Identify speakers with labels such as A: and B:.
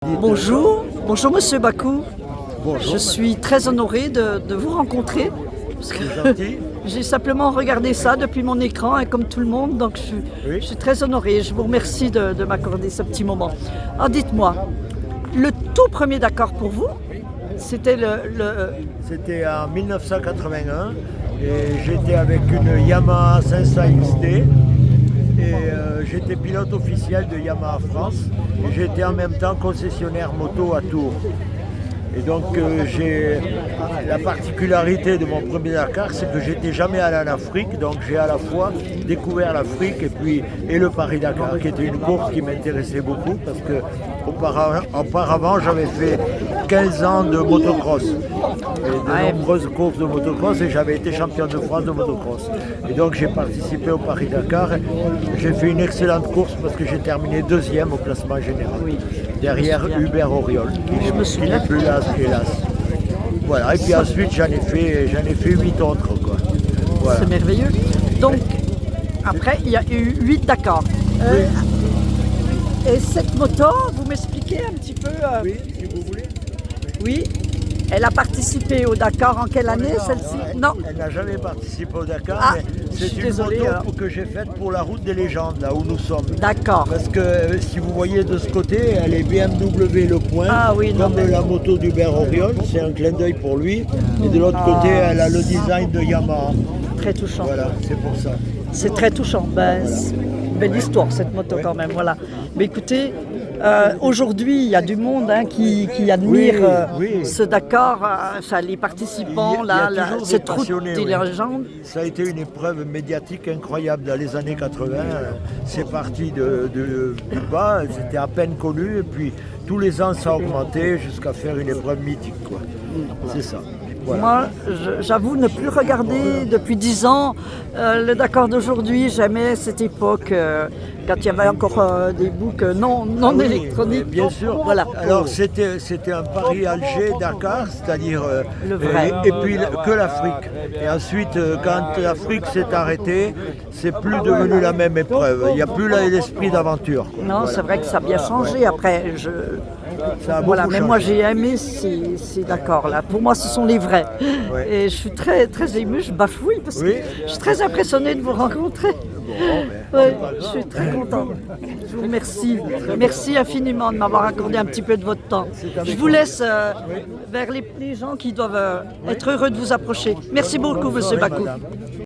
A: Bonjour, bonjour Monsieur Bakou.
B: Bonjour.
A: Je suis très honorée de vous rencontrer. Parce que j'ai simplement regardé ça depuis mon écran, et comme tout le monde, donc je suis très honorée. Je vous remercie de m'accorder ce petit moment. Alors dites-moi, le tout premier Dakar pour vous, c'était
B: C'était en 1981 et j'étais avec une Yamaha 500 XT et j'étais pilote officiel de Yamaha France et j'étais en même temps concessionnaire moto à Tours. Et donc j'ai la particularité de mon premier Dakar, c'est que j'étais jamais allé en Afrique, donc j'ai à la fois découvert l'Afrique et le Paris-Dakar, qui était une course qui m'intéressait beaucoup parce que auparavant j'avais fait 15 ans de motocross et de nombreuses courses de motocross et j'avais été champion de France de motocross. Et donc j'ai participé au Paris-Dakar, j'ai fait une excellente course parce que j'ai terminé deuxième au classement général, derrière Hubert Auriol, qui n'est plus là, hélas. Voilà, et puis ensuite j'en ai fait 8 autres, quoi. Voilà.
A: C'est merveilleux. Donc, après, il y a eu 8 Dakar. Et cette moto, vous m'expliquez un petit peu
B: Oui, si vous voulez.
A: Oui. Elle a participé au Dakar en quelle année, celle-ci? Non.
B: Elle n'a jamais participé au Dakar, mais c'est une moto que j'ai faite pour la route des légendes, là où nous sommes.
A: D'accord.
B: Parce que si vous voyez de ce côté, elle est BMW Le Point, comme la moto d'Hubert Auriol, c'est un clin d'œil pour lui. Et de l'autre côté, elle a le design de Yamaha.
A: Très touchant.
B: Voilà, c'est pour ça.
A: C'est très touchant. Ben, c'est une belle histoire cette moto quand même. Voilà. Mais écoutez, aujourd'hui, il y a du monde qui admire ce Dakar, enfin, les participants, cette route des légendes.
B: Ça a été une épreuve médiatique incroyable dans les années 80. C'est parti du bas, c'était à peine connu, et puis tous les ans ça a augmenté jusqu'à faire une épreuve mythique, quoi. C'est ça. Voilà.
A: Moi, j'avoue ne plus regarder depuis 10 ans le Dakar d'aujourd'hui. J'aimais cette époque quand il y avait encore des boucs non électroniques.
B: Bien sûr.
A: Voilà.
B: Alors c'était un Paris-Alger-Dakar, c'est-à-dire
A: le vrai.
B: Et puis que l'Afrique. Et ensuite, quand l'Afrique s'est arrêtée, c'est plus devenu la même épreuve. Il n'y a plus l'esprit d'aventure.
A: Non, c'est vrai que ça a bien changé. Après, voilà, mais moi j'ai aimé ces Dakars-là. Pour moi, ce sont les vrais. Et je suis très, très émue, je bafouille parce que je suis très impressionnée de vous rencontrer. Je suis très contente. Je vous remercie. Merci infiniment de m'avoir accordé un petit peu de votre temps. Je vous laisse vers les gens qui doivent être heureux de vous approcher. Merci beaucoup, Monsieur Bakou.